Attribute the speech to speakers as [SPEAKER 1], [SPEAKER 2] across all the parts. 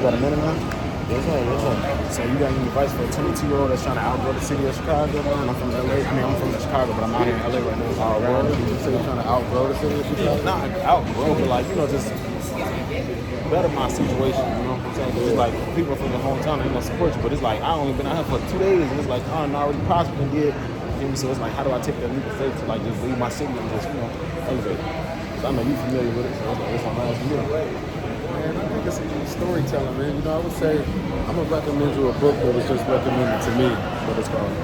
[SPEAKER 1] Got a minute now?
[SPEAKER 2] Yes, sir.
[SPEAKER 1] So you got any advice for a 22-year-old that's trying to outgrow the city of Chicago? Man, I'm from LA. I mean, I'm from Chicago, but I'm out here in LA right now.
[SPEAKER 2] Well, you say you're trying to outgrow the city of Chicago?
[SPEAKER 1] Not outgrow, but like, just better my situation, you know what I'm saying? 'Cause it's like people from your hometown, they gonna support you, but it's like I only been out here for 2 days, and it's like I'm already prospered and did. You know, so it's like, how do I take that leap of faith to like just leave my city and just elevate? So I know you familiar with it, so that's what I'm asking you.
[SPEAKER 2] Man, I think it's storytelling, man. I would say I'm gonna recommend you a book that was just recommended to me.
[SPEAKER 1] What it's called?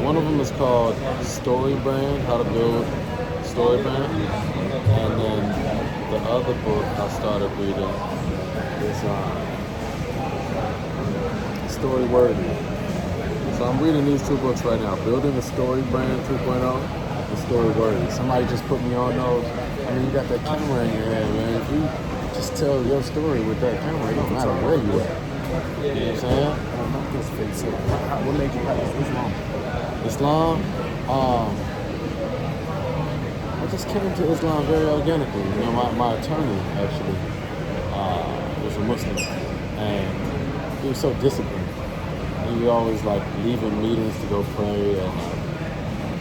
[SPEAKER 2] One of them is called Story Brand, How to Build Story Brand, and then the other book I started reading is Story Worthy. So I'm reading these two books right now: Building a Story Brand 2.0 and Story Worthy. Somebody just put me on those. I mean, you got that camera in your head, man. If you just tell your story with that camera, it don't matter where you at. You know what I'm saying?
[SPEAKER 1] What made you practice Islam?
[SPEAKER 2] Islam, I just came to Islam very organically. My attorney actually was a Muslim, and he was so disciplined. He was always like leaving meetings to go pray, and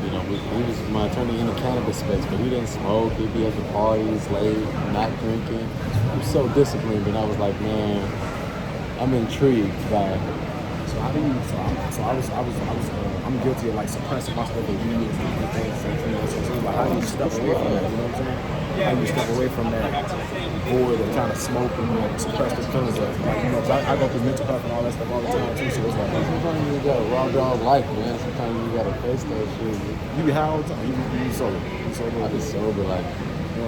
[SPEAKER 2] he was my attorney in the cannabis space, but he didn't smoke. He'd be at the parties late, not drinking. He was so disciplined, and I was like, man, I'm intrigued by.
[SPEAKER 1] So how do you? I'm guilty of like suppressing my stuff for years and things. So like, how do you step away from that? You know what I'm saying? How do you step away from that void of trying to smoke and suppress the feelings of like, 'cause I go through mental health and all that stuff all the time too. So it's like
[SPEAKER 2] sometimes you gotta raw dog life, man. Sometimes you gotta face that shit.
[SPEAKER 1] You be how old? You sober? You sober?
[SPEAKER 2] I be sober like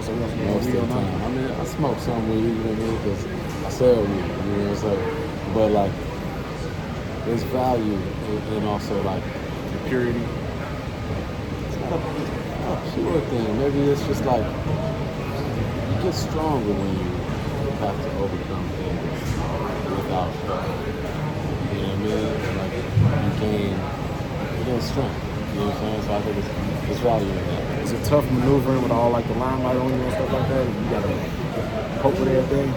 [SPEAKER 1] so
[SPEAKER 2] most of the time. I mean, I smoke some weed, you know what I mean? Because I sell weed, you know what I'm saying? But like, there's value in also like
[SPEAKER 1] purity.
[SPEAKER 2] It's not a pure thing. Maybe it's just like you get stronger when you have to overcome things without, you know what I mean? Like you gain strength. You know what I'm saying? So I think it's value in that.
[SPEAKER 1] Is it tough maneuvering with all like the limelight on you and stuff like that? You gotta cope with everything.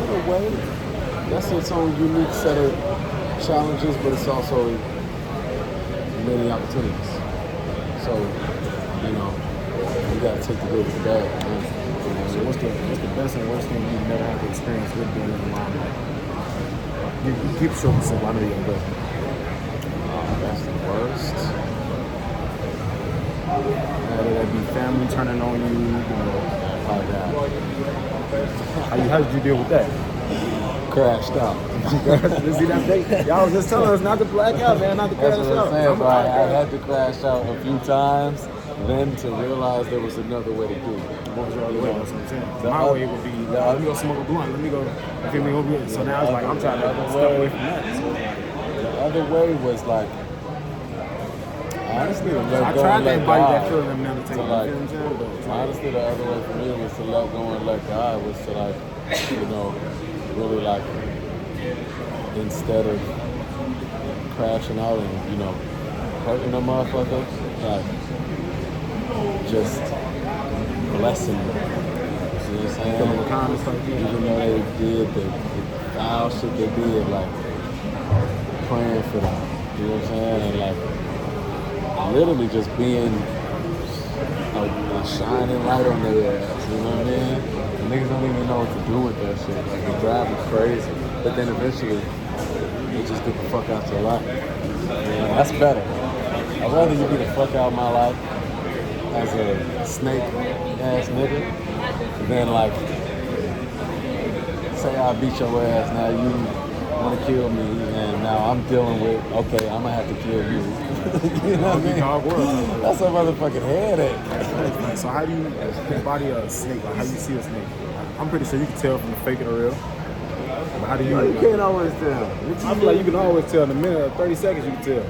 [SPEAKER 2] In a way, that's its own unique set of challenges, but it's also many opportunities. So, you gotta take the good with the bad.
[SPEAKER 1] So what's the best and worst thing you've never had to experience with being in the limelight? You keep short and simple. I know you're gonna go.
[SPEAKER 2] That's the worst.
[SPEAKER 1] Whether that be family turning on you,
[SPEAKER 2] like that.
[SPEAKER 1] How did you deal with that?
[SPEAKER 2] Crashed out.
[SPEAKER 1] See, y'all was just telling us not to black out, man, not to crash out.
[SPEAKER 2] That's what I'm saying, but I had to crash out a few times, then to realize there was another way to do it.
[SPEAKER 1] What was your other way? That's what I'm saying. My way would be, let me go smoke a blunt. Let me go, so now it's like, I'm trying to step away from that. So,
[SPEAKER 2] the other way was like, honestly, to let go and let God. Honestly, the other way for me was to let go and let God, was to like, really like, instead of crashing out and, hurting a motherfucker, like, just blessing them. You know what I'm saying? Even though they did the foul shit they did, like, praying for them. You know what I'm saying? And like, literally just being a shining light on their ass, you know what I mean? The niggas don't even know what to do with that shit. Like, they drive me crazy. But then eventually, they just get the fuck out your life. Yeah, that's better. I'd rather you get the fuck out of my life as a snake-ass nigga than like, say I beat your ass, now you want to kill me, and now I'm dealing with, okay, I'm going to have to kill you. You know what I mean? That's a motherfucking headache.
[SPEAKER 1] So how do you embody a snake? Like how you see a snake? I'm pretty sure you can tell from the fake and the real. But how do you?
[SPEAKER 2] You can't always tell.
[SPEAKER 1] I feel like you can always tell in a minute or 30 seconds you can tell.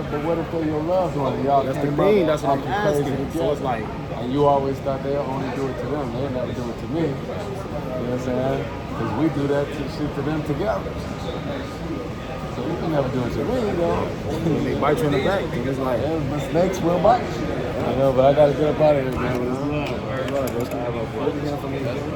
[SPEAKER 2] But what if they're your loved one? Y'all
[SPEAKER 1] that's the thing. That's what I'm asking. So it's like,
[SPEAKER 2] and you always thought they'll only do it to them. They'll never do it to me. You know what I'm saying? Because we do that shit to them together. So you can never do it to me, though.
[SPEAKER 1] When they bite you in the back, it's like,
[SPEAKER 2] yeah, but snakes will bite you. I know, but I gotta get up out of here, man.
[SPEAKER 1] What you have for me?